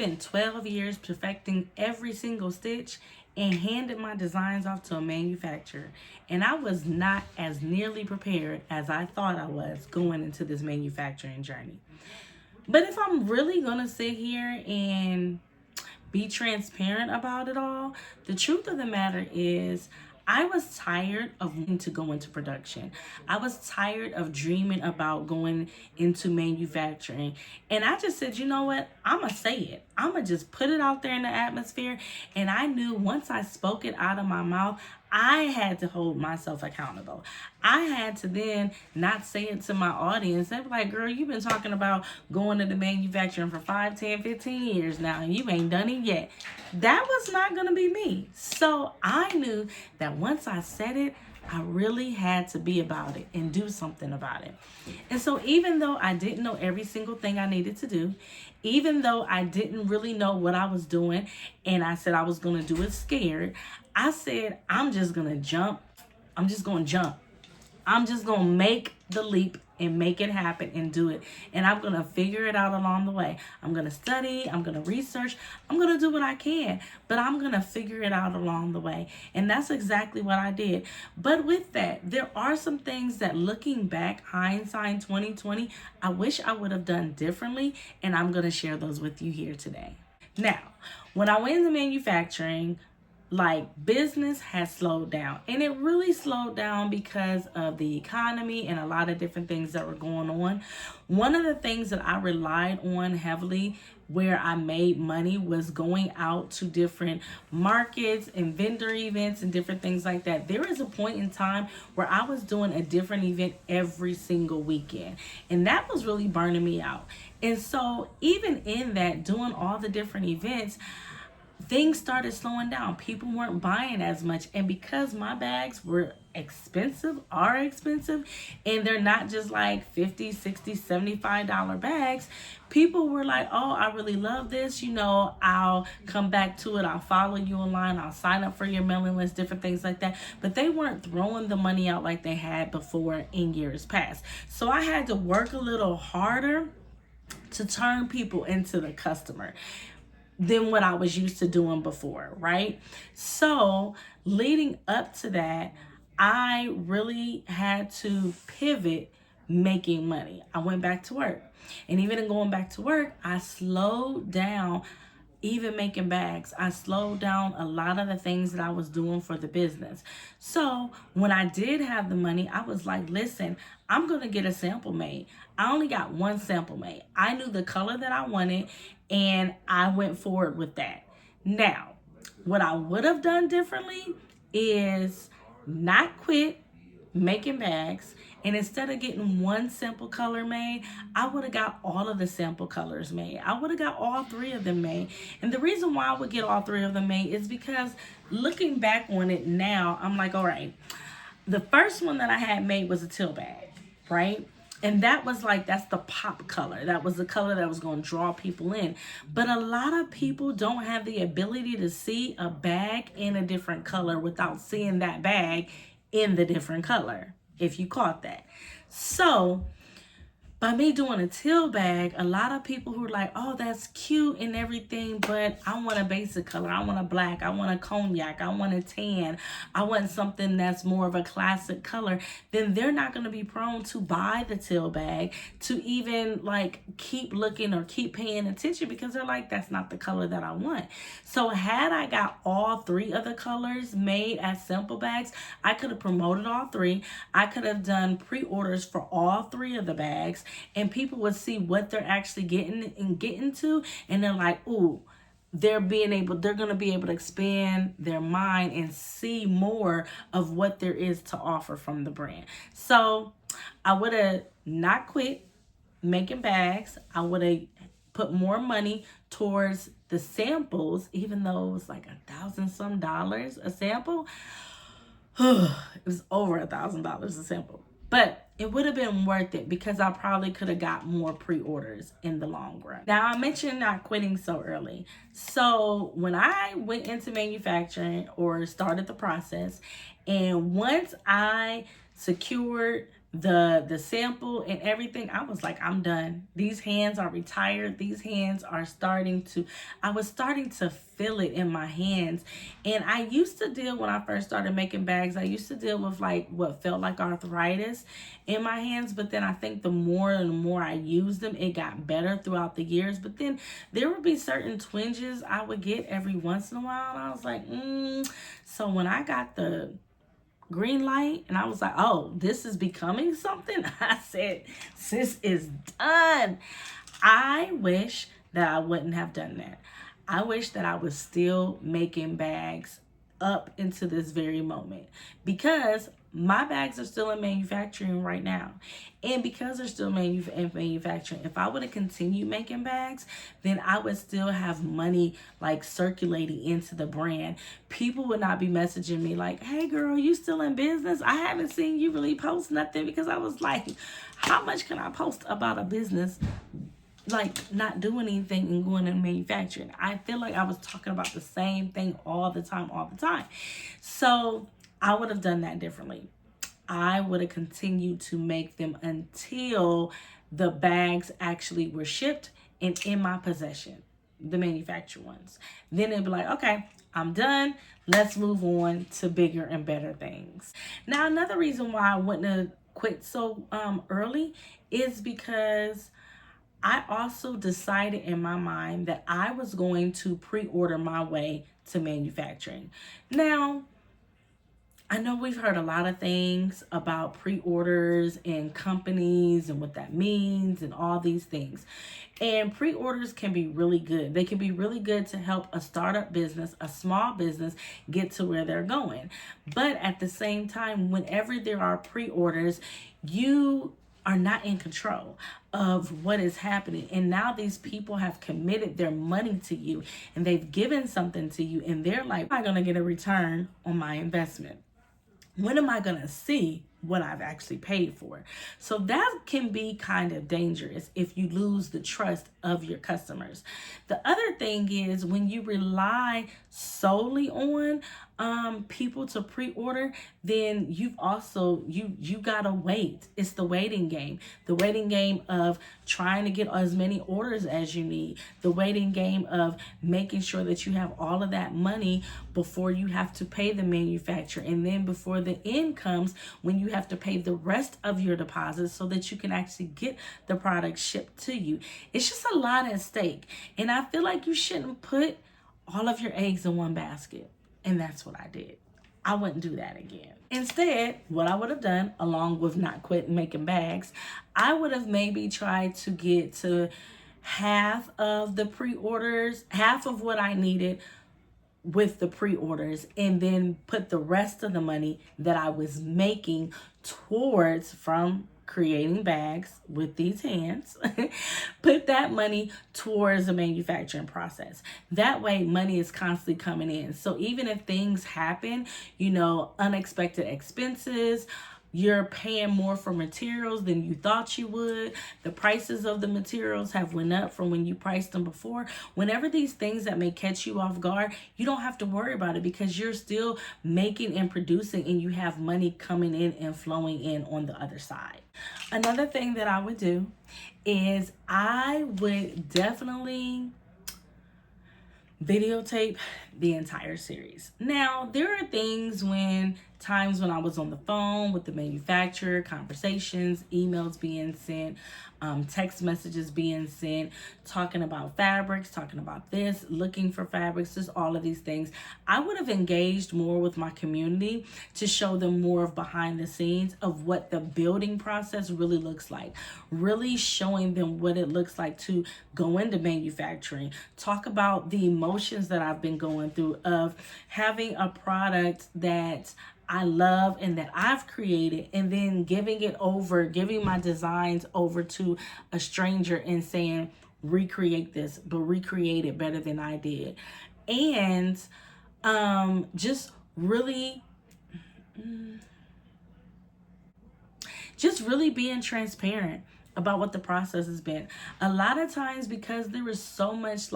spent 12 years perfecting every single stitch and handed my designs off to a manufacturer. And I was not as nearly prepared as I thought I was going into this manufacturing journey. But if I'm really going to sit here and be transparent about it all, the truth of the matter is I was tired of wanting to go into production. I was tired of dreaming about going into manufacturing. And I just said, you know what? I'm going to say it. I'm going to just put it out there in the atmosphere. And I knew once I spoke it out of my mouth, I had to hold myself accountable. I had to then not say it to my audience. They'd be like, girl, you've been talking about going into manufacturing for 5, 10, 15 years now, and you ain't done it yet. That was not going to be me. So I knew that once I said it, I really had to be about it and do something about it. And so even though I didn't know every single thing I needed to do, even though I didn't really know what I was doing, and I said I was going to do it scared, I said, I'm just going to jump. I'm just going to jump. I'm just going to make the leap and make it happen and do it. And I'm going to figure it out along the way. I'm going to study. I'm going to research. I'm going to do what I can. But I'm going to figure it out along the way. And that's exactly what I did. But with that, there are some things that looking back, hindsight 2020, I wish I would have done differently. And I'm going to share those with you here today. Now, when I went into manufacturing, business has slowed down, and it really slowed down because of the economy and a lot of different things that were going on. One of the things that I relied on heavily where I made money was going out to different markets and vendor events and different things like that. There is a point in time where I was doing a different event every single weekend, and that was really burning me out. And so even in that, doing all the different events, things started slowing down. People weren't buying as much. And because my bags were expensive, and they're not just like $50, $60, $75 bags, people were like, oh, I really love this. I'll come back to it. I'll follow you online. I'll sign up for your mailing list, different things like that. But they weren't throwing the money out like they had before in years past. So I had to work a little harder to turn people into the customer than what I was used to doing before, right? So leading up to that, I really had to pivot making money. I went back to work. And even in going back to work, I slowed down even making bags. I slowed down a lot of the things that I was doing for the business. So when I did have the money, I was like, listen, I'm going to get a sample made. I only got one sample made. I knew the color that I wanted, and I went forward with that. Now, what I would have done differently is not quit making bags, and instead of getting one sample color made, I would have got all of the sample colors made. I would have got all 3 of them made. And the reason why I would get all 3 of them made is because looking back on it now, I'm like, all right, the first one that I had made was a teal bag, right? And that was that's the pop color. That was the color that was going to draw people in. But a lot of people don't have the ability to see a bag in a different color without seeing that bag in the different color, if you caught that. So by me doing a teal bag, a lot of people who are like, oh, that's cute and everything, but I want a basic color. I want a black. I want a cognac. I want a tan. I want something that's more of a classic color. Then they're not going to be prone to buy the teal bag, to even keep looking or keep paying attention, because they're like, that's not the color that I want. So had I got all 3 of the colors made as sample bags, I could have promoted all 3. I could have done pre-orders for all 3 of the bags, and people would see what they're actually getting to, and they're like, ooh, they're going to be able to expand their mind and see more of what there is to offer from the brand. So I would have not quit making bags. I would have put more money towards the samples, even though it was like $1,000 some a sample. It was over $1,000 a sample. But it would have been worth it because I probably could have got more pre-orders in the long run. Now, I mentioned not quitting so early. So when I went into manufacturing or started the process, and once I secured the sample and everything, I was like, I'm done. These hands are retired. These hands are I was starting to feel it in my hands. And I used to deal, when I first started making bags, I used to deal with like what felt like arthritis in my hands. But then I think the more and more I used them, it got better throughout the years. But then there would be certain twinges I would get every once in a while. And I was like, So when I got the green light and I was like, oh, this is becoming something, I said, sis is done. I wish that I wouldn't have done that. I wish that I was still making bags up into this very moment, because my bags are still in manufacturing right now. And because they're still in manufacturing, if I would have continued making bags, then I would still have money like circulating into the brand. People would not be messaging me like, hey girl, you still in business? I haven't seen you really post nothing, because I was like, how much can I post about a business like not doing anything and going in manufacturing? I feel like I was talking about the same thing all the time. So I would have done that differently. I would have continued to make them until the bags actually were shipped and in my possession, the manufactured ones. Then it'd be like, okay, I'm done. Let's move on to bigger and better things. Now, another reason why I wouldn't have quit so early is because I also decided in my mind that I was going to pre-order my way to manufacturing. Now, I know we've heard a lot of things about pre-orders and companies and what that means and all these things. And pre-orders can be really good. They can be really good to help a startup business, a small business, get to where they're going. But at the same time, whenever there are pre-orders, you are not in control of what is happening. And now these people have committed their money to you and they've given something to you, and they're like, am I going to get a return on my investment? When am I going to see what I've actually paid for? So that can be kind of dangerous if you lose the trust of your customers. The other thing is, when you rely solely on people to pre-order, then you've also, you gotta wait. It's the waiting game. The waiting game of trying to get as many orders as you need. The waiting game of making sure that you have all of that money before you have to pay the manufacturer. And then before the end comes, when you have to pay the rest of your deposits so that you can actually get the product shipped to you. It's just a lot at stake. And I feel like you shouldn't put all of your eggs in one basket. And that's what I did. I wouldn't do that again. Instead, what I would have done, along with not quitting making bags, I would have maybe tried to get to half of the pre-orders, half of what I needed with the pre-orders, and then put the rest of the money that I was making towards from creating bags with these hands, put that money towards the manufacturing process. That way money is constantly coming in. So even if things happen, unexpected expenses, you're paying more for materials than you thought you would, the prices of the materials have went up from when you priced them before. Whenever these things that may catch you off guard, you don't have to worry about it, because you're still making and producing, and you have money coming in and flowing in on the other side. Another thing that I would do is I would definitely videotape the entire series. Now, there are times when I was on the phone with the manufacturer, conversations, emails being sent, text messages being sent, talking about fabrics, talking about this, looking for fabrics, just all of these things. I would have engaged more with my community to show them more of behind the scenes of what the building process really looks like, really showing them what it looks like to go into manufacturing, talk about the emotions that I've been going through of having a product that I love and that I've created, and then giving my designs over to a stranger and saying, recreate this, but recreate it better than I did. And just really being transparent about what the process has been. A lot of times, because there is so much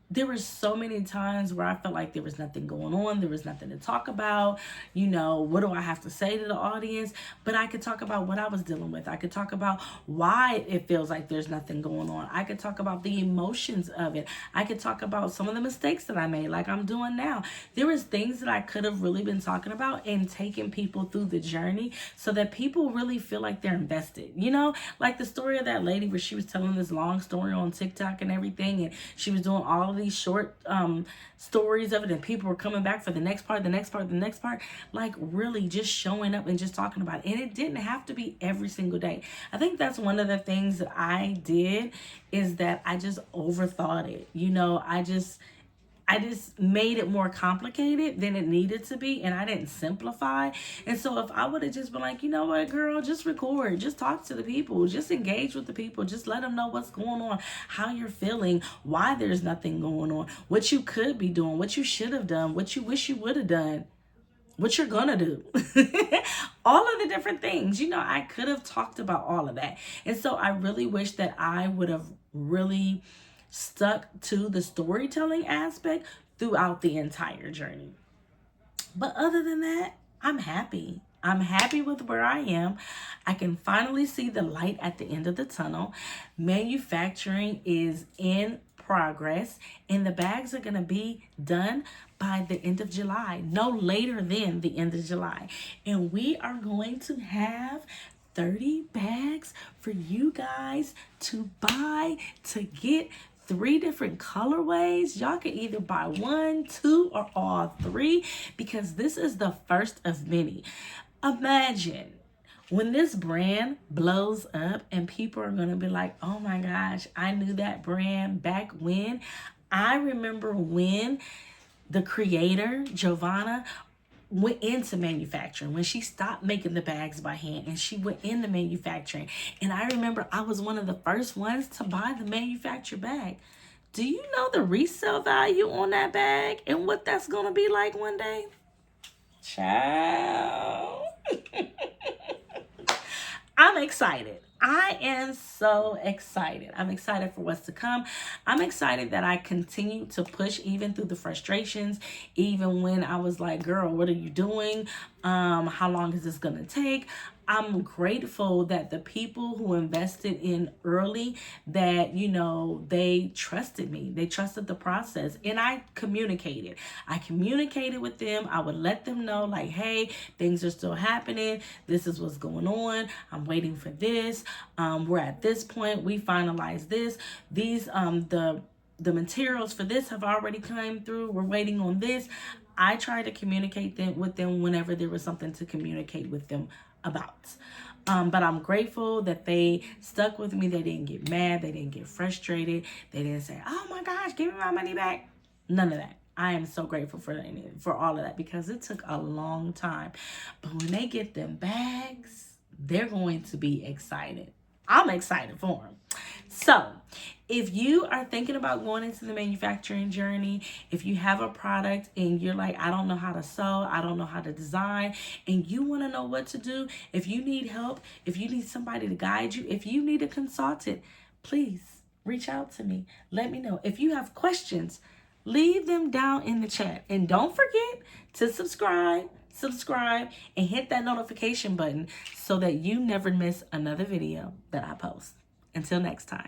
there were so many times where I felt like there was nothing going on. There was nothing to talk about. You know, what do I have to say to the audience? But I could talk about what I was dealing with. I could talk about why it feels like there's nothing going on. I could talk about the emotions of it. I could talk about some of the mistakes that I made, like I'm doing now. There was things that I could have really been talking about and taking people through the journey so that people really feel like they're invested. You know, like the story of that lady where she was telling this long story on TikTok and everything, and she was doing all of these short stories of it, and people were coming back for the next part, the next part, the next part, like really just showing up and just talking about it. And it didn't have to be every single day. I think that's one of the things that I did, is that I just overthought it. You know, I just made it more complicated than it needed to be, and I didn't simplify. And so if I would have just been like, you know what, girl, just record, just talk to the people, just engage with the people, just let them know what's going on, how you're feeling, why there's nothing going on, what you could be doing, what you should have done, what you wish you would have done, what you're gonna do. All of the different things. You know, I could have talked about all of that. And so I really wish that I would have really stuck to the storytelling aspect throughout the entire journey. But other than that, I'm happy. I'm happy with where I am. I can finally see the light at the end of the tunnel. Manufacturing is in progress, and the bags are going to be done by the end of July, no later than the end of July. And we are going to have 30 bags for you guys to buy, to get 3 different colorways. Y'all can either buy 1, 2, or all 3, because this is the first of many. Imagine when this brand blows up and people are going to be like, oh my gosh, I knew that brand back when. I remember when the creator, Giovanna, went into manufacturing, when she stopped making the bags by hand and she went into manufacturing. And I remember I was one of the first ones to buy the manufactured bag. Do you know the resale value on that bag and what that's going to be like one day? Ciao. I'm excited. I am so excited. I'm excited for what's to come. I'm excited that I continue to push even through the frustrations, even when I was like, girl, what are you doing? How long is this going to take? I'm grateful that the people who invested in early, that, you know, they trusted me. They trusted the process, and I communicated. I communicated with them. I would let them know, like, hey, things are still happening. This is what's going on. I'm waiting for this. We're at this point. We finalized this. These, the materials for this have already come through. We're waiting on this. I tried to communicate with them whenever there was something to communicate with them about. But I'm grateful that they stuck with me. They didn't get mad. They didn't get frustrated. They didn't say, oh my gosh, give me my money back. None of that. I am so grateful for all of that, because it took a long time. But when they get them bags, they're going to be excited. I'm excited for them. So if you are thinking about going into the manufacturing journey, if you have a product and you're like, I don't know how to sew, I don't know how to design, and you want to know what to do, if you need help, if you need somebody to guide you, if you need a consultant, please reach out to me. Let me know. If you have questions, leave them down in the chat. And don't forget to subscribe, and hit that notification button so that you never miss another video that I post. Until next time.